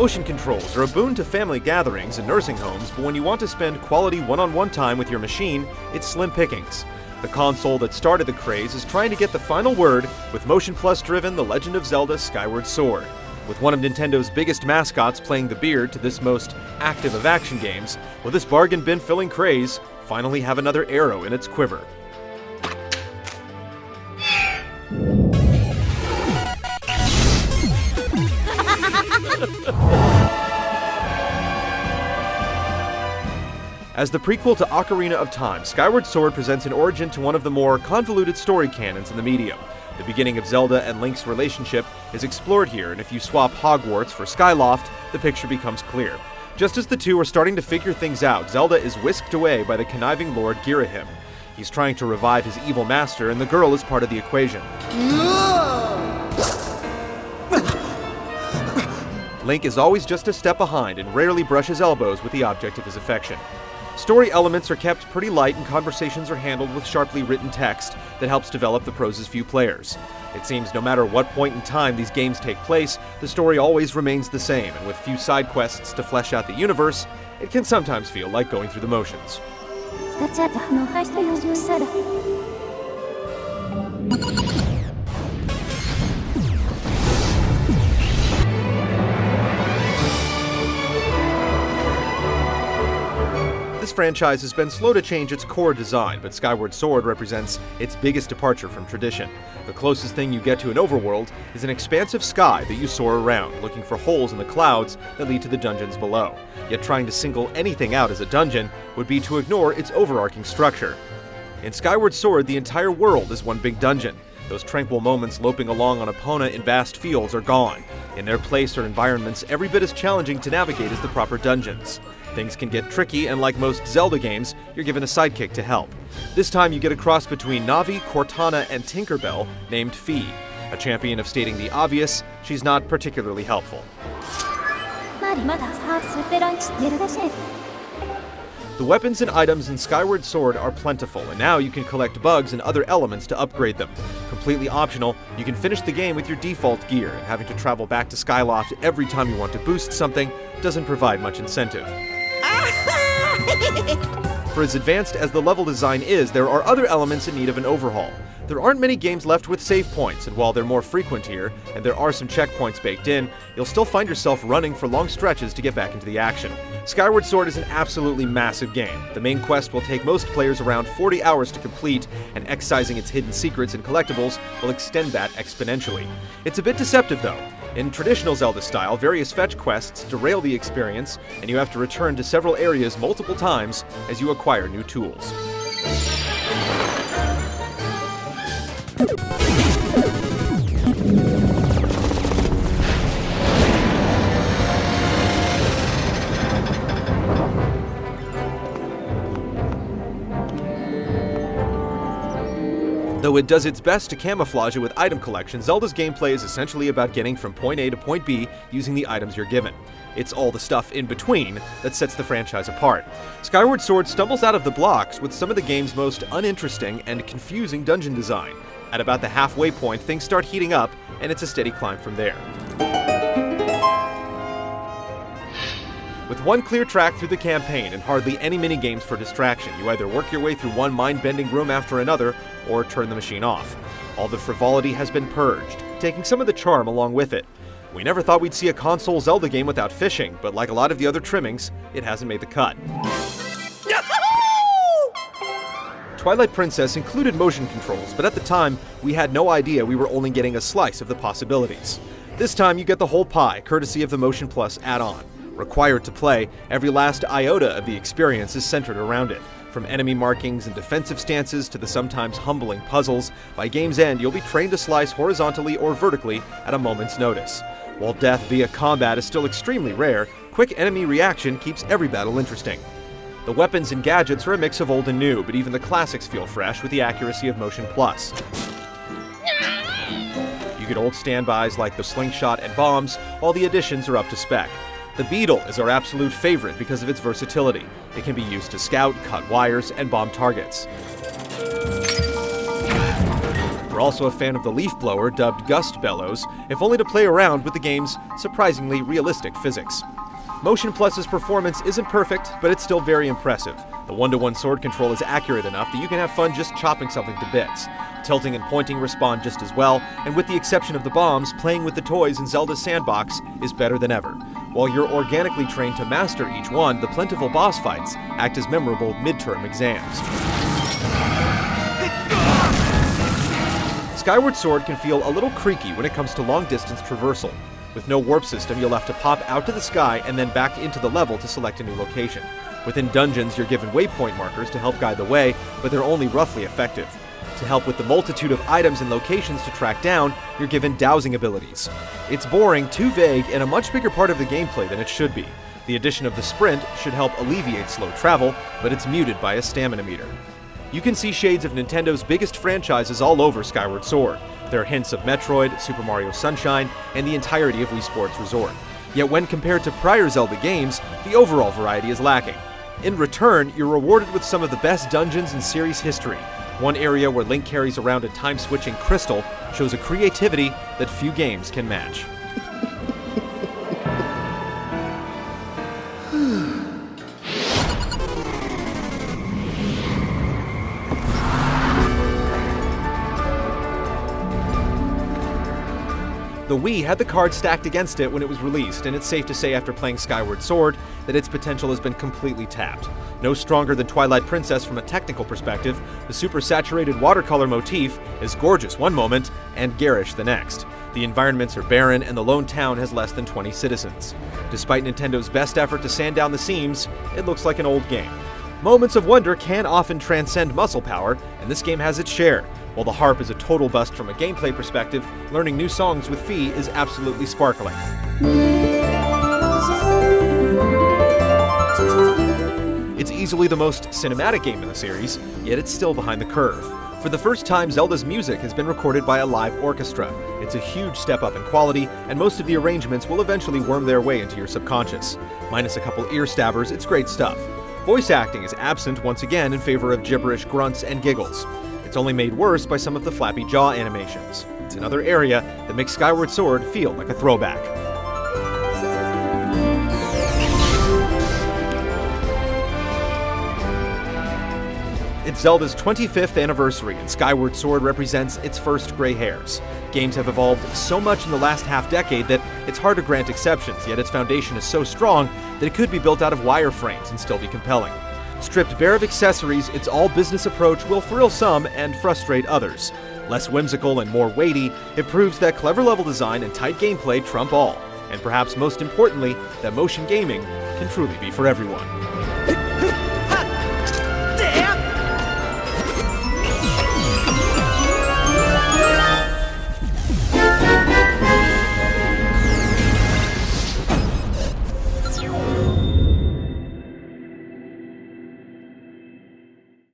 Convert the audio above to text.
Motion controls are a boon to family gatherings and nursing homes, but when you want to spend quality one-on-one time with your machine, it's slim pickings. The console that started the craze is trying to get the final word with Motion Plus-driven The Legend of Zelda Skyward Sword. With one of Nintendo's biggest mascots playing the beard to this most active of action games, will this bargain bin-filling craze finally have another arrow in its quiver? As the prequel to Ocarina of Time, Skyward Sword presents an origin to one of the more convoluted story canons in the medium. The beginning of Zelda and Link's relationship is explored here, and if you swap Hogwarts for Skyloft, the picture becomes clear. Just as the two are starting to figure things out, Zelda is whisked away by the conniving Lord Girahim. He's trying to revive his evil master, and the girl is part of the equation. Link is always just a step behind and rarely brushes elbows with the object of his affection. Story elements are kept pretty light and conversations are handled with sharply written text that helps develop the prose's few players. It seems no matter what point in time these games take place, the story always remains the same, and with few side quests to flesh out the universe, it can sometimes feel like going through the motions. This franchise has been slow to change its core design, but Skyward Sword represents its biggest departure from tradition. The closest thing you get to an overworld is an expansive sky that you soar around, looking for holes in the clouds that lead to the dungeons below. Yet trying to single anything out as a dungeon would be to ignore its overarching structure. In Skyward Sword, the entire world is one big dungeon. Those tranquil moments loping along on Epona in vast fields are gone. In their place are environments every bit as challenging to navigate as the proper dungeons. Things can get tricky, and like most Zelda games, you're given a sidekick to help. This time you get a cross between Navi, Cortana, and Tinkerbell named Fi. A champion of stating the obvious, she's not particularly helpful. The weapons and items in Skyward Sword are plentiful, and now you can collect bugs and other elements to upgrade them. Completely optional, you can finish the game with your default gear, and having to travel back to Skyloft every time you want to boost something doesn't provide much incentive. For as advanced as the level design is, there are other elements in need of an overhaul. There aren't many games left with save points, and while they're more frequent here, and there are some checkpoints baked in, you'll still find yourself running for long stretches to get back into the action. Skyward Sword is an absolutely massive game. The main quest will take most players around 40 hours to complete, and excising its hidden secrets and collectibles will extend that exponentially. It's a bit deceptive though. In traditional Zelda style, various fetch quests derail the experience, and you have to return to several areas multiple times as you acquire new tools. Though it does its best to camouflage it with item collection, Zelda's gameplay is essentially about getting from point A to point B using the items you're given. It's all the stuff in between that sets the franchise apart. Skyward Sword stumbles out of the blocks with some of the game's most uninteresting and confusing dungeon design. At about the halfway point, things start heating up, and it's a steady climb from there. With one clear track through the campaign and hardly any minigames for distraction, you either work your way through one mind-bending room after another, or turn the machine off. All the frivolity has been purged, taking some of the charm along with it. We never thought we'd see a console Zelda game without fishing, but like a lot of the other trimmings, it hasn't made the cut. Twilight Princess included motion controls, but at the time, we had no idea we were only getting a slice of the possibilities. This time you get the whole pie, courtesy of the Motion Plus add-on. Required to play, every last iota of the experience is centered around it. From enemy markings and defensive stances to the sometimes humbling puzzles, by game's end you'll be trained to slice horizontally or vertically at a moment's notice. While death via combat is still extremely rare, quick enemy reaction keeps every battle interesting. The weapons and gadgets are a mix of old and new, but even the classics feel fresh with the accuracy of Motion Plus. You get old standbys like the slingshot and bombs, while the additions are up to spec. The Beetle is our absolute favorite because of its versatility. It can be used to scout, cut wires, and bomb targets. also a fan of the leaf blower dubbed Gust Bellows, if only to play around with the game's surprisingly realistic physics. Motion Plus's performance isn't perfect, but it's still very impressive. The one-to-one sword control is accurate enough that you can have fun just chopping something to bits. Tilting and pointing respond just as well, and with the exception of the bombs, playing with the toys in Zelda's sandbox is better than ever. While you're organically trained to master each one, the plentiful boss fights act as memorable midterm exams. Skyward Sword can feel a little creaky when it comes to long-distance traversal. With no warp system, you'll have to pop out to the sky and then back into the level to select a new location. Within dungeons, you're given waypoint markers to help guide the way, but they're only roughly effective. To help with the multitude of items and locations to track down, you're given dowsing abilities. It's boring, too vague, and a much bigger part of the gameplay than it should be. The addition of the sprint should help alleviate slow travel, but it's muted by a stamina meter. You can see shades of Nintendo's biggest franchises all over Skyward Sword. There are hints of Metroid, Super Mario Sunshine, and the entirety of Wii Sports Resort. Yet when compared to prior Zelda games, the overall variety is lacking. In return, you're rewarded with some of the best dungeons in series history. One area where Link carries around a time-switching crystal shows a creativity that few games can match. The Wii had the cards stacked against it when it was released, and it's safe to say after playing Skyward Sword that its potential has been completely tapped. No stronger than Twilight Princess from a technical perspective, the super saturated watercolor motif is gorgeous one moment and garish the next. The environments are barren and the lone town has less than 20 citizens. Despite Nintendo's best effort to sand down the seams, it looks like an old game. Moments of wonder can often transcend muscle power, and this game has its share. While the harp is a total bust from a gameplay perspective, learning new songs with Fi is absolutely sparkling. It's easily the most cinematic game in the series, yet it's still behind the curve. For the first time, Zelda's music has been recorded by a live orchestra. It's a huge step up in quality, and most of the arrangements will eventually worm their way into your subconscious. Minus a couple ear stabbers, it's great stuff. Voice acting is absent once again in favor of gibberish grunts and giggles. It's only made worse by some of the flappy jaw animations. It's another area that makes Skyward Sword feel like a throwback. It's Zelda's 25th anniversary, and Skyward Sword represents its first gray hairs. Games have evolved so much in the last half-decade that it's hard to grant exceptions, yet its foundation is so strong that it could be built out of wireframes and still be compelling. Stripped bare of accessories, its all-business approach will thrill some and frustrate others. Less whimsical and more weighty, it proves that clever level design and tight gameplay trump all. And perhaps most importantly, that motion gaming can truly be for everyone.